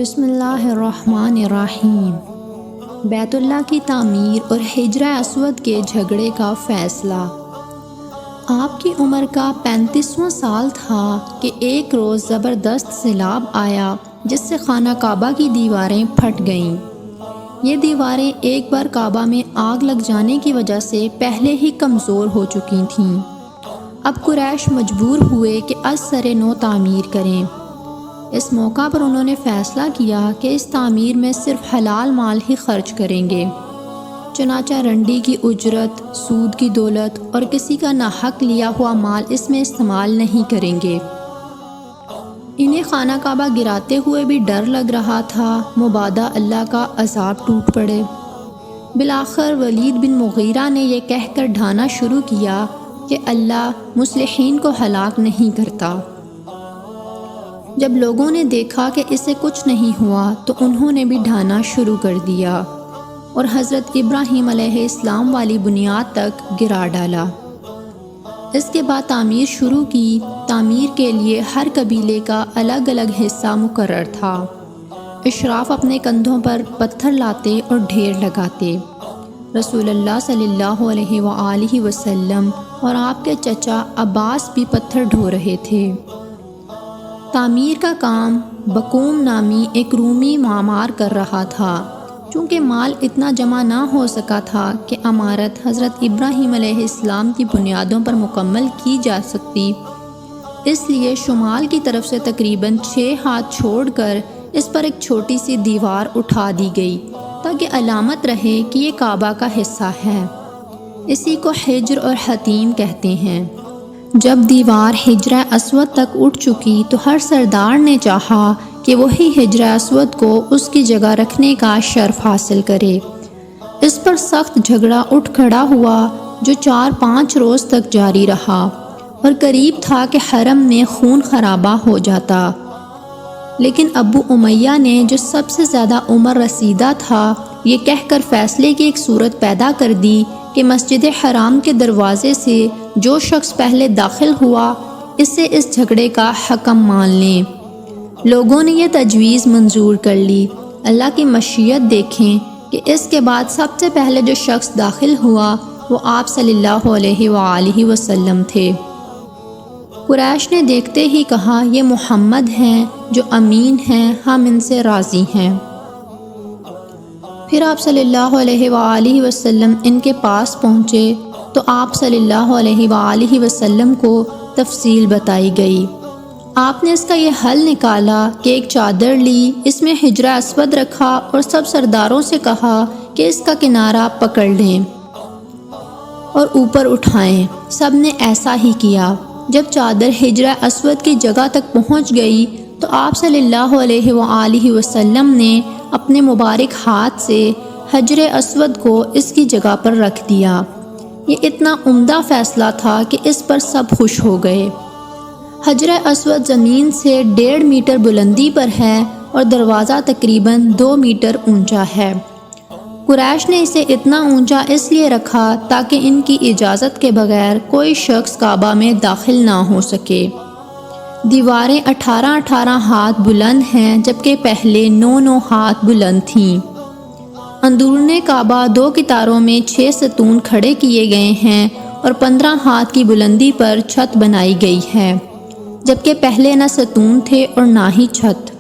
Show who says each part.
Speaker 1: بسم اللہ الرحمن الرحیم۔ بیت اللہ کی تعمیر اور حجر اسود کے جھگڑے کا فیصلہ۔ آپ کی عمر کا 35واں سال تھا کہ ایک روز زبردست سیلاب آیا جس سے خانہ کعبہ کی دیواریں پھٹ گئیں۔ یہ دیواریں ایک بار کعبہ میں آگ لگ جانے کی وجہ سے پہلے ہی کمزور ہو چکی تھیں۔ اب قریش مجبور ہوئے کہ از سر نو تعمیر کریں۔ اس موقع پر انہوں نے فیصلہ کیا کہ اس تعمیر میں صرف حلال مال ہی خرچ کریں گے، چنانچہ رنڈی کی اجرت، سود کی دولت اور کسی کا ناحق لیا ہوا مال اس میں استعمال نہیں کریں گے۔ انہیں خانہ کعبہ گراتے ہوئے بھی ڈر لگ رہا تھا مبادا اللہ کا عذاب ٹوٹ پڑے۔ بالآخر ولید بن مغیرہ نے یہ کہہ کر ڈھانا شروع کیا کہ اللہ مصلحین کو ہلاک نہیں کرتا۔ جب لوگوں نے دیکھا کہ اسے کچھ نہیں ہوا تو انہوں نے بھی ڈھانا شروع کر دیا اور حضرت ابراہیم علیہ السلام والی بنیاد تک گرا ڈالا۔ اس کے بعد تعمیر شروع کی۔ تعمیر کے لیے ہر قبیلے کا الگ الگ حصہ مقرر تھا۔ اشراف اپنے کندھوں پر پتھر لاتے اور ڈھیر لگاتے۔ رسول اللہ صلی اللہ علیہ وآلہ وسلم اور آپ کے چچا عباس بھی پتھر ڈھو رہے تھے۔ تعمیر کا کام بقوم نامی ایک رومی معمار کر رہا تھا۔ چونکہ مال اتنا جمع نہ ہو سکا تھا کہ عمارت حضرت ابراہیم علیہ السلام کی بنیادوں پر مکمل کی جا سکتی، اس لیے شمال کی طرف سے تقریباً 6 ہاتھ چھوڑ کر اس پر ایک چھوٹی سی دیوار اٹھا دی گئی تاکہ علامت رہے کہ یہ کعبہ کا حصہ ہے۔ اسی کو حجر اور حتیم کہتے ہیں۔ جب دیوار حجر اسود تک اٹھ چکی تو ہر سردار نے چاہا کہ وہی حجر اسود کو اس کی جگہ رکھنے کا شرف حاصل کرے۔ اس پر سخت جھگڑا اٹھ کھڑا ہوا جو 4-5 روز تک جاری رہا اور قریب تھا کہ حرم میں خون خرابہ ہو جاتا۔ لیکن ابو امیہ نے جو سب سے زیادہ عمر رسیدہ تھا یہ کہہ کر فیصلے کی ایک صورت پیدا کر دی کہ مسجد حرام کے دروازے سے جو شخص پہلے داخل ہوا اسے اس جھگڑے کا حکم مان لیں۔ لوگوں نے یہ تجویز منظور کر لی۔ اللہ کی مشیت دیکھیں کہ اس کے بعد سب سے پہلے جو شخص داخل ہوا وہ آپ صلی اللہ علیہ وآلہ وسلم تھے۔ قریش نے دیکھتے ہی کہا یہ محمد ہیں جو امین ہیں، ہم ان سے راضی ہیں۔ پھر آپ صلی اللہ علیہ وآلہ وسلم ان کے پاس پہنچے تو آپ صلی اللہ علیہ وآلہ وسلم کو تفصیل بتائی گئی۔ آپ نے اس کا یہ حل نکالا کہ ایک چادر لی، اس میں حجر اسود رکھا اور سب سرداروں سے کہا کہ اس کا کنارہ پکڑ لیں اور اوپر اٹھائیں۔ سب نے ایسا ہی کیا۔ جب چادر حجر اسود کی جگہ تک پہنچ گئی تو آپ صلی اللہ علیہ وآلہ وسلم نے اپنے مبارک ہاتھ سے حجر اسود کو اس کی جگہ پر رکھ دیا۔ یہ اتنا عمدہ فیصلہ تھا کہ اس پر سب خوش ہو گئے۔ حجر اسود زمین سے 1.5 میٹر بلندی پر ہے اور دروازہ تقریباً 2 میٹر اونچا ہے۔ قریش نے اسے اتنا اونچا اس لیے رکھا تاکہ ان کی اجازت کے بغیر کوئی شخص کعبہ میں داخل نہ ہو سکے۔ دیواریں 18 ہاتھ بلند ہیں جبکہ پہلے 9 ہاتھ بلند تھیں۔ اندرون کعبہ 2 قطاروں میں 6 ستون کھڑے کیے گئے ہیں اور 15 ہاتھ کی بلندی پر چھت بنائی گئی ہے، جبکہ پہلے نہ ستون تھے اور نہ ہی چھت۔